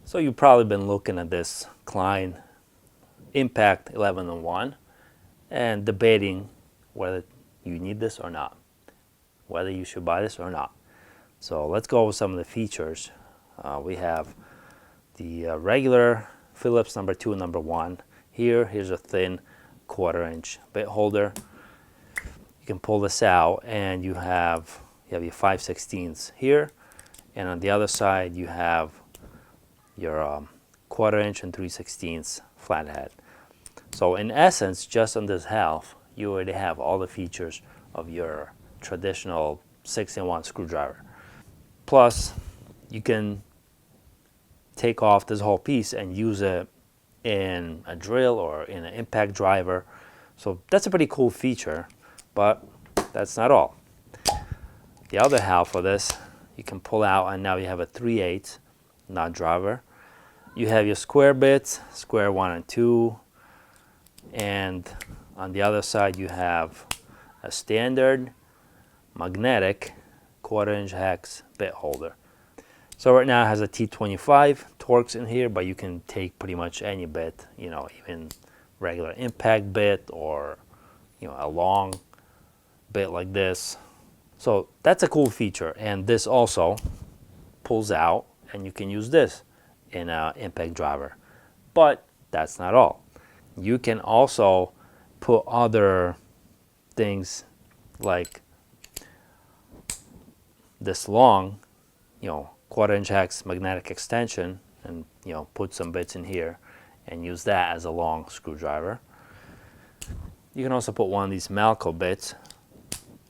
So you've probably been looking at this Klein Impact 11-1 and debating whether you need this or not, whether you should buy this or not. So let's go over some of the features. We have the regular Phillips number 2 and number 1. Here's a thin 1/4-inch bit holder. You can pull this out and you have your 5/16 here, and on the other side you have your 1/4-inch and 3/16 flathead. So in essence, just on this half, you already have all the features of your traditional 6-in-1 screwdriver. Plus, you can take off this whole piece and use it in a drill or in an impact driver. So that's a pretty cool feature, but that's not all. The other half of this, you can pull out, and now you have a 3/8 nut driver. You have your square bits, square 1 and 2, and on the other side you have a standard magnetic 1/4-inch hex bit holder. So right now it has a T25 Torx in here, but you can take pretty much any bit, even regular impact bit or a long bit like this. So that's a cool feature, and this also pulls out and you can use this in an impact driver. But that's not all. You can also put other things like this long 1/4-inch hex magnetic extension, and put some bits in here and use that as a long screwdriver. You can also put one of these Malco bits,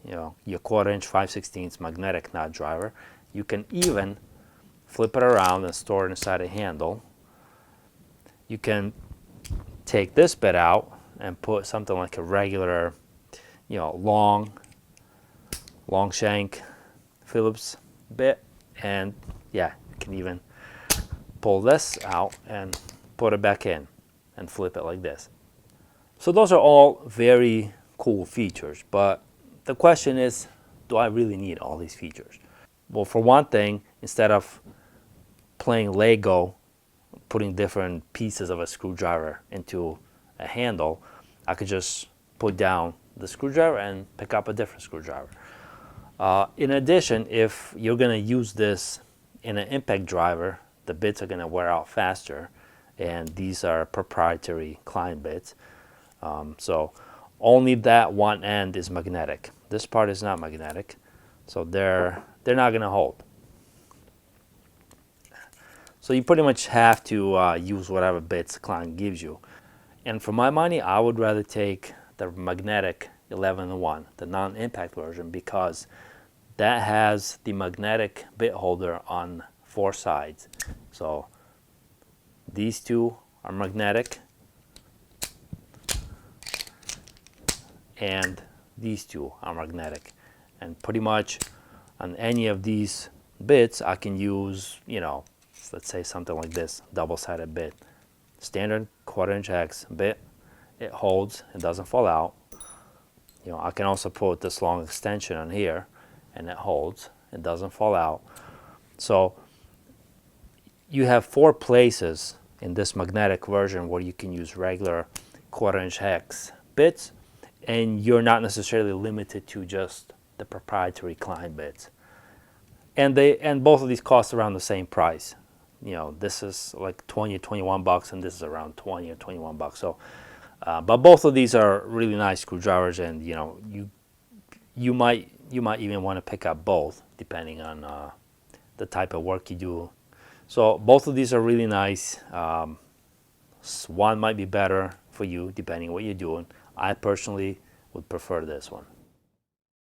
your 1/4-inch 5/16 magnetic nut driver. You can even flip it around and store it inside a handle. You can take this bit out and put something like a regular long shank Phillips bit, and you can even pull this out and put it back in and flip it like this. So those are all very cool features, but the question is, do I really need all these features? Well, for one thing, instead of playing Lego, putting different pieces of a screwdriver into a handle, I could just put down the screwdriver and pick up a different screwdriver. In addition, if you're going to use this in an impact driver, the bits are going to wear out faster, and these are proprietary Klein bits. So only that one end is magnetic. This part is not magnetic, so they're not going to hold. So you pretty much have to use whatever bits Klein gives you. And for my money, I would rather take the magnetic 11-1, the non-impact version, because that has the magnetic bit holder on 4 sides. So these two are magnetic, and these two are magnetic. And pretty much on any of these bits, I can use, let's say something like this, double-sided bit. Standard 1/4-inch hex bit. It holds, it doesn't fall out. I can also put this long extension on here, and it holds, it doesn't fall out. So you have 4 places in this magnetic version where you can use regular 1/4-inch hex bits, and you're not necessarily limited to just the proprietary Klein bits. And both of these cost around the same price. This is like 20 or 21 bucks, and this is around 20 or 21 bucks. So but both of these are really nice screwdrivers, and you might even want to pick up both depending on the type of work you do. So both of these are really nice. One might be better for you depending on what you're doing. I personally would prefer this one.